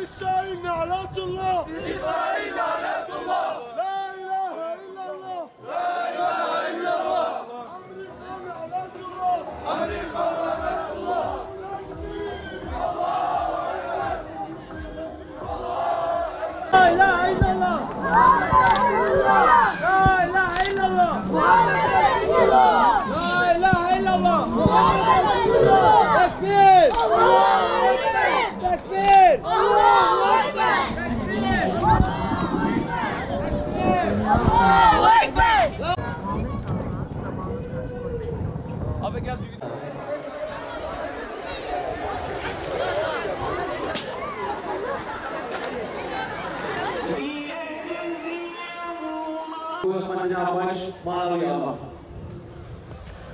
İsrail lanetullah! İsrail lanetullah! La ilahe illallah! La ilahe illallah! Amerika lanetullah! La ilahe illallah! La ilahe illallah! La ilahe illallah! Tekbir! Tekbir! Allahu Ekber! Abi gel.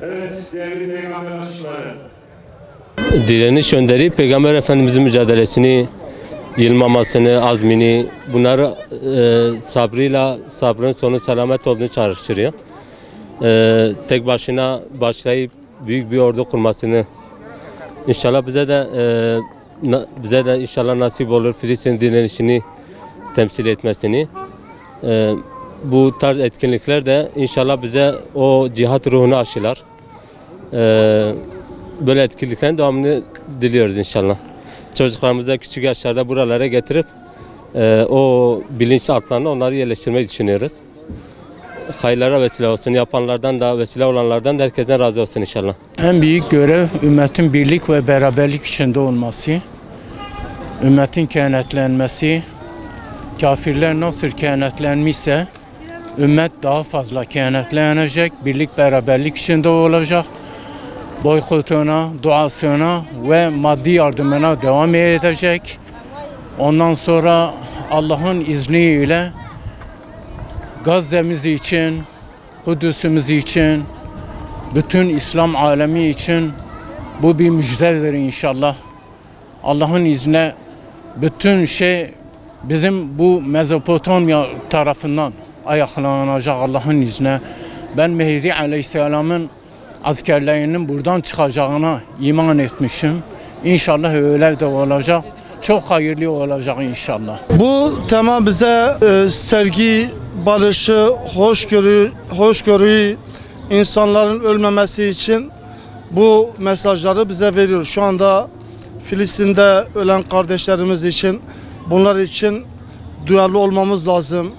Evet, değerli peygamber aşkları. Direniş önderi Peygamber Efendimizin mücadelesini, yılmamasını, azmini, bunları sabrın sonu selamet olduğunu çağrıştırıyor. Tek başına başlayıp büyük bir ordu kurmasını, inşallah bize de inşallah nasip olur Filistin direnişini temsil etmesini. Bu tarz etkinlikler de inşallah bize o cihat ruhunu aşılar. Böyle etkinliklerin devamını diliyoruz inşallah. Çocuklarımıza küçük yaşlarda buralara getirip o bilinç altlarına onları yerleştirmeyi düşünüyoruz. Hayırlara vesile olsun, yapanlardan da vesile olanlardan da herkesten razı olsun inşallah. En büyük görev ümmetin birlik ve beraberlik içinde olması, ümmetin kenetlenmesi, kafirler nasıl kenetlenmişse ümmet daha fazla kenetlenecek, birlik beraberlik içinde olacak. Boykotuna, duasına ve maddi yardımına devam edecek. Ondan sonra Allah'ın izniyle Gazze'miz için, Kudüs'ümüz için, bütün İslam alemi için bu bir müjdedir inşallah. Allah'ın izniyle bütün şey bizim bu Mezopotamya tarafından ayaklanacak Allah'ın izniyle. Ben Mehdi Aleyhisselam'ın askerlerinin buradan çıkacağına iman etmişim. İnşallah öyle de olacak. Çok hayırlı olacak inşallah. Bu tema bize sevgi, barışı, hoşgörüyü, insanların ölmemesi için bu mesajları bize veriyor. Şu anda Filistin'de ölen kardeşlerimiz için, bunlar için duyarlı olmamız lazım.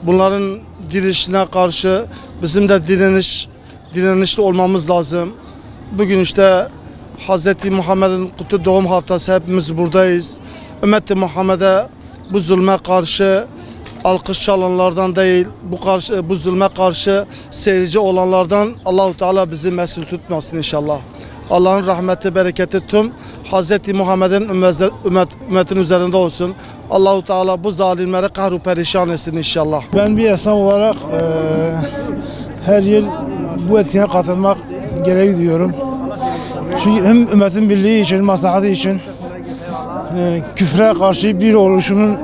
Bunların direnişine karşı bizim de direnişli olmamız lazım. Bugün işte Hz. Muhammed'in kutlu doğum haftası, hepimiz buradayız. Ümmet-i Muhammed'e bu zulme karşı alkış çalanlardan değil, bu zulme karşı seyirci olanlardan Allahu Teala bizi mesul tutmasın inşallah. Allah'ın rahmeti, bereketi tüm Hz. Muhammed'in ümmetin üzerinde olsun. Allahu Teala bu zalimleri kahru perişan etsin inşallah. Ben bir esnaf olarak her yıl bu etkinliğe katılmak gereği duyuyorum. Çünkü hem ümmetin birliği için, maslahatı için, küfre karşı bir oluşumun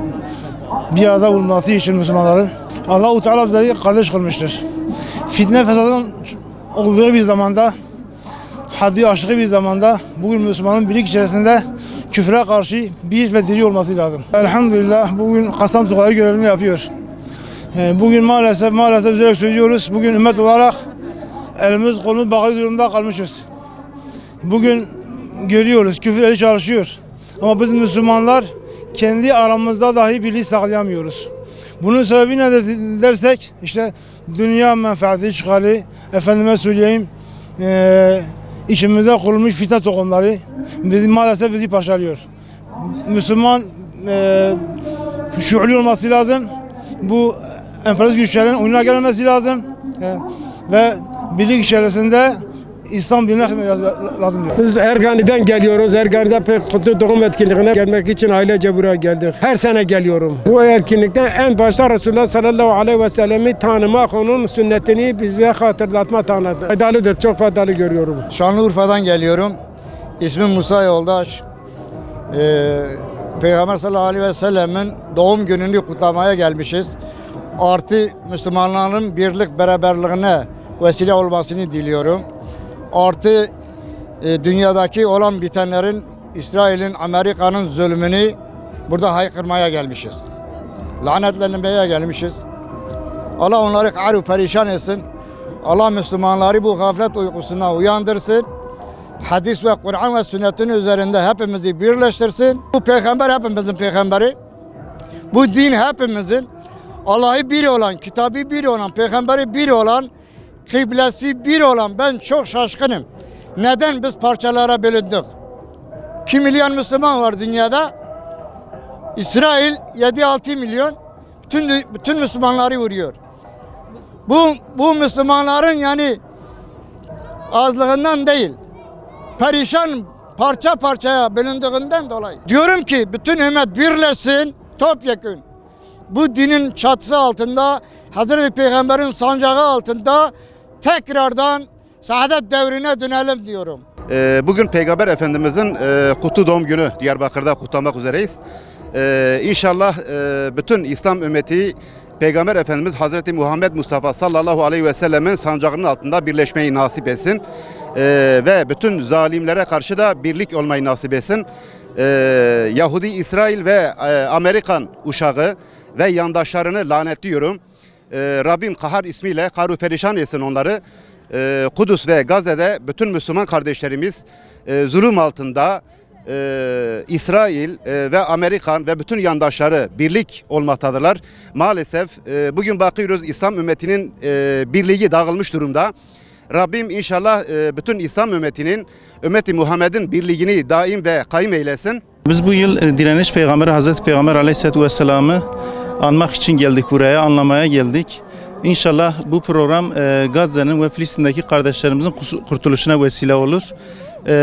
bir arada bulunması için Müslümanların Allah-u Teala bizleri kardeş kılmıştır. Fitne fesadın olduğu bir zamanda, haddi aşığı bir zamanda bugün Müslümanın birlik içerisinde küfre karşı bir ve diri olması lazım. Elhamdülillah bugün Kastam Sokakları görevini yapıyor. Bugün maalesef üzerek söylüyoruz. Bugün ümmet olarak elimiz kolumuz bağlı durumda kalmışız. Bugün görüyoruz küfür eli çalışıyor. Ama biz Müslümanlar kendi aramızda dahi birliği sağlayamıyoruz. Bunun sebebi nedir dersek işte dünya menfaati işgali, efendime söyleyeyim içimizde kurulmuş fitne tohumları maalesef bizi parçalıyor. Müslüman şuurlu olması lazım. Bu emperyalist güçlerin oyuna gelmesi lazım. Ve birlik içerisinde İslam dinine hizmet lazım diyor. Biz Ergani'den geliyoruz. Ergani'de pek kutlu doğum etkinliğine gelmek için ailece buraya geldik. Her sene geliyorum. Bu etkinlikte en başta Resulullah sallallahu aleyhi ve sellem'i tanımak, onun sünnetini bize hatırlatma tanıdı. Faydalıdır, çok faydalı görüyorum. Şanlıurfa'dan geliyorum. İsmim Musa Yoldaş. Peygamber sallallahu aleyhi ve sellemin doğum gününü kutlamaya gelmişiz. Artı Müslümanların birlik beraberliğine vesile olmasını diliyorum. Artı dünyadaki olan bitenlerin, İsrail'in, Amerika'nın zulmünü burada haykırmaya gelmişiz. Lanetlenmeye gelmişiz. Allah onları kahru perişan etsin. Allah Müslümanları bu gaflet uykusuna uyandırsın. Hadis ve Kur'an ve sünnetin üzerinde hepimizi birleştirsin. Bu peygamber hepimizin peygamberi. Bu din hepimizin. Allah'ı bir olan, kitabı bir olan, peygamberi bir olan, kıblesi bir olan. Ben çok şaşkınım. Neden biz parçalara bölündük? 2 milyon Müslüman var dünyada. İsrail 7-6 milyon. Bütün Müslümanları vuruyor. Bu Müslümanların yani azlığından değil, perişan parça parçaya bölündüğünden dolayı. Diyorum ki bütün ümmet birleşsin, topyekün. Bu dinin çatısı altında, Hazreti Peygamber'in sancağı altında tekrardan saadet devrine dönelim diyorum. Bugün Peygamber Efendimizin kutlu doğum günü Diyarbakır'da kutlamak üzereyiz. İnşallah bütün İslam ümmeti Peygamber Efendimiz Hazreti Muhammed Mustafa sallallahu aleyhi ve sellemin sancağının altında birleşmeyi nasip etsin. Ve bütün zalimlere karşı da birlik olmayı nasip etsin. Yahudi, İsrail ve Amerikan uşağı ve yandaşlarını lanetliyorum. Rabbim Kahar ismiyle kahru perişan etsin onları. Kudüs ve Gazze'de bütün Müslüman kardeşlerimiz zulüm altında. İsrail ve Amerikan ve bütün yandaşları birlik olmaktadırlar. Maalesef bugün bakıyoruz İslam ümmetinin birliği dağılmış durumda. Rabbim inşallah bütün İslam ümmetinin, ümmeti Muhammed'in birliğini daim ve kaim eylesin. Biz bu yıl direniş peygamberi Hazreti Peygamber Aleyhisselatü Vesselam'ı anmak için geldik buraya, anlamaya geldik. İnşallah bu program Gazze'nin ve Filistin'deki kardeşlerimizin kurtuluşuna vesile olur.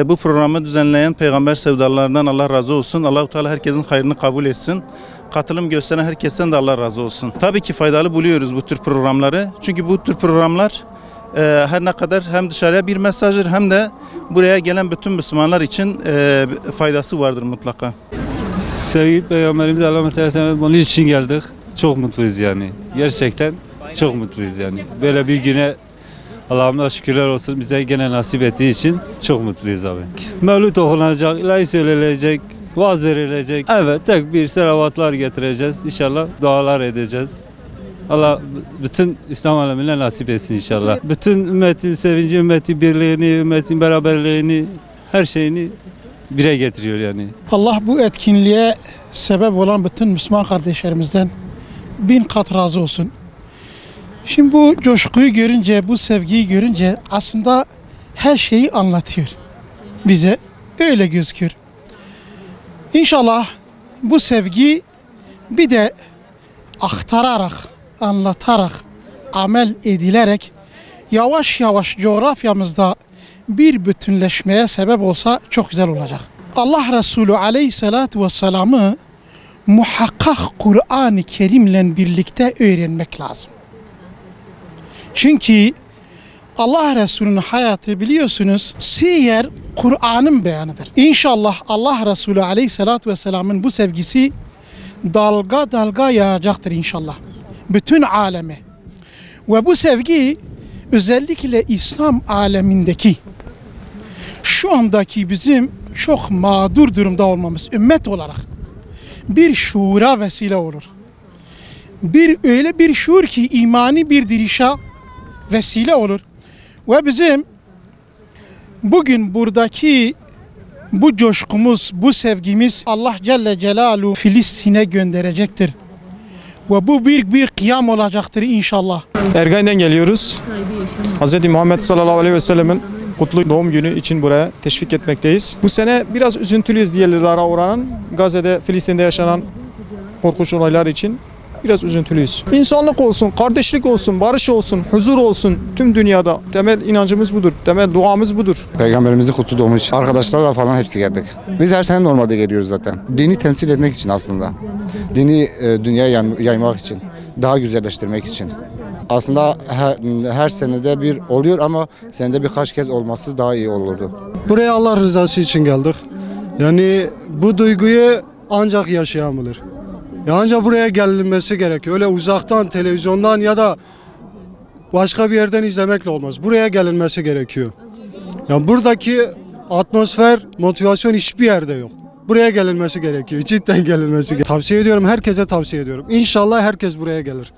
Bu programı düzenleyen peygamber sevdalarından Allah razı olsun. Allah-u Teala herkesin hayrını kabul etsin. Katılım gösteren herkesten de Allah razı olsun. Tabii ki faydalı buluyoruz bu tür programları. Çünkü bu tür programlar her ne kadar hem dışarıya bir mesajdır hem de buraya gelen bütün Müslümanlar için faydası vardır mutlaka. Sevgili Peygamberimiz Aleyhisselam onun için geldik. Çok mutluyuz yani. Gerçekten çok mutluyuz yani. Böyle bir güne Allah'ımla şükürler olsun bize gene nasip ettiği için çok mutluyuz abi. Mevlüt okunacak, ilahi söylenecek, vaaz verilecek. Evet, tekbir, selavatlar getireceğiz. İnşallah dualar edeceğiz. Allah bütün İslam alemine nasip etsin inşallah. Bütün ümmetin sevinci, ümmetin birliğini, ümmetin beraberliğini, her şeyini bire getiriyor yani. Allah bu etkinliğe sebep olan bütün Müslüman kardeşlerimizden 1000 kat razı olsun. Şimdi bu coşkuyu görünce, bu sevgiyi görünce aslında her şeyi anlatıyor bize. Öyle gözüküyor. İnşallah bu sevgi bir de aktararak, anlatarak, amel edilerek yavaş yavaş coğrafyamızda bir bütünleşmeye sebep olsa çok güzel olacak. Allah Resulü Aleyhisselatü Vesselam'ı muhakkak Kur'an-ı Kerim'le birlikte öğrenmek lazım. Çünkü Allah Resulü'nün hayatı biliyorsunuz siyer Kur'an'ın beyanıdır. İnşallah Allah Resulü Aleyhisselatü Vesselam'ın bu sevgisi dalga dalga yağacaktır inşallah. Bütün aleme. Ve bu sevgi özellikle İslam alemindeki şu andaki bizim çok mağdur durumda olmamız ümmet olarak bir şuura vesile olur. Öyle bir şuur ki imani bir dirişa vesile olur. Ve bizim bugün buradaki bu coşkumuz, bu sevgimiz Allah Celle Celaluhu Filistin'e gönderecektir. Ve bu bir kıyam olacaktır inşallah. Ergani'den geliyoruz. Hz. Muhammed sallallahu aleyhi ve sellemin kutlu doğum günü için buraya teşvik etmekteyiz. Bu sene biraz üzüntülüyüz diğerlere oranın. Gazze'de, Filistin'de yaşanan korkunç olaylar için. biraz üzüntülüyüz. İnsanlık olsun, kardeşlik olsun, barış olsun, huzur olsun tüm dünyada. Temel inancımız budur, temel duamız budur. Peygamberimizin kutlu doğumu için arkadaşlarla falan hepsi geldik. Biz her sene normalde geliyoruz zaten. Dini temsil etmek için aslında. Dini dünyaya yaymak için, daha güzelleştirmek için. Aslında her senede bir oluyor ama senede birkaç kez olması daha iyi olurdu. Buraya Allah rızası için geldik. Yani bu duyguyu ancak yaşayabilir. Ya ancak buraya gelinmesi gerekiyor. Öyle uzaktan, televizyondan ya da başka bir yerden izlemekle olmaz. Buraya gelinmesi gerekiyor. Yani buradaki atmosfer, motivasyon hiçbir yerde yok. Buraya gelinmesi gerekiyor. Cidden gelinmesi gerekiyor. Tavsiye ediyorum, herkese tavsiye ediyorum. İnşallah herkes buraya gelir.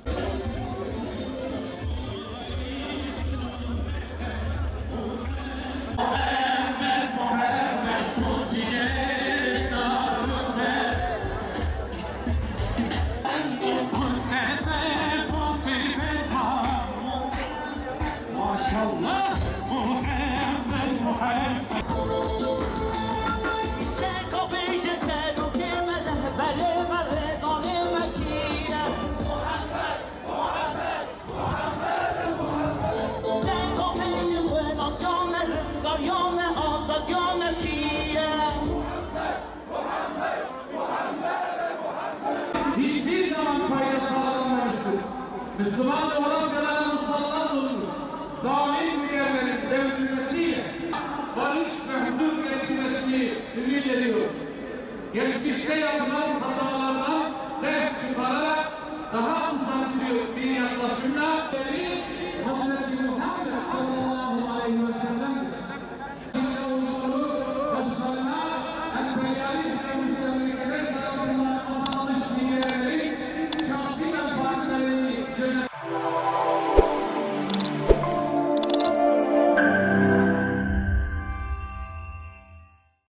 Hiçbir zaman fayda sağlanmamıştır. Müslüman olan kadar musallat olmuş. Zalim müderlerin devrilmesiyle barış ve huzur getirmesini ümit ediyoruz. Geçmişte yapılan hatalardan